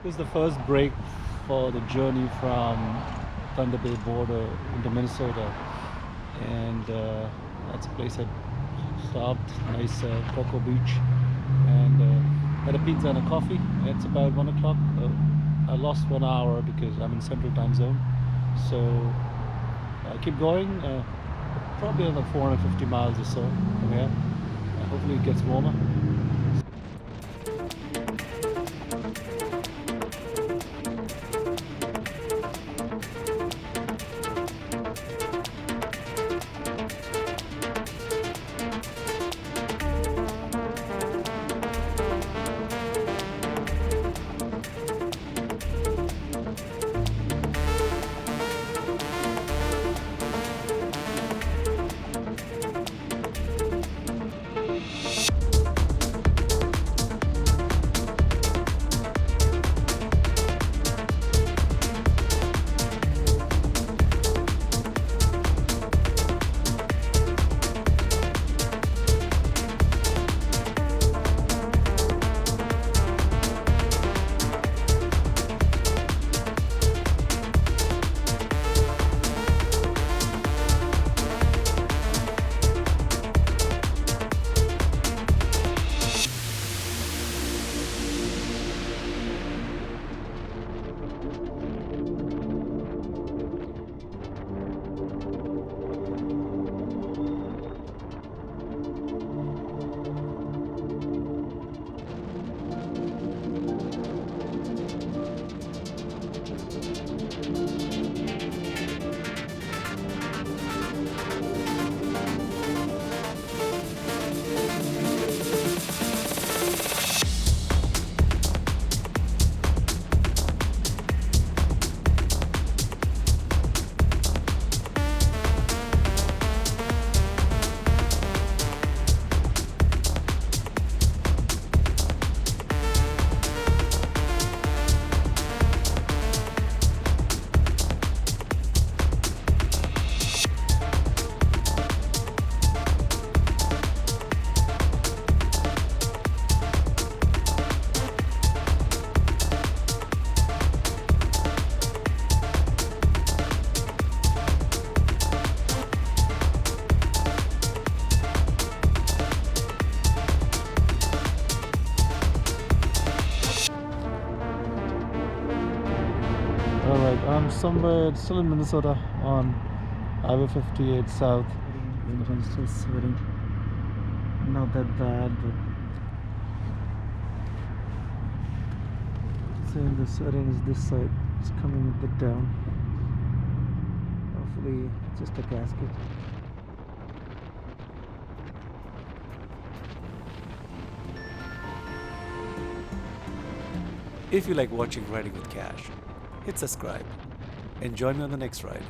This is the first break for the journey from Thunder Bay border into Minnesota, and that's a place I stopped. Nice Cocoa Beach, and had a pizza and a coffee. It's about 1 o'clock. I lost 1 hour because I'm in Central Time Zone, so I'll keep going. Probably another 450 miles or so from here. Hopefully it gets warmer. Alright, I'm somewhere still in Minnesota on Highway 58 South. I'm still sweating. Not that bad, but saying the sweating is this side. It's coming a bit down. Hopefully it's just a gasket. If you like watching Riding with Cash, hit subscribe and join me on the next ride.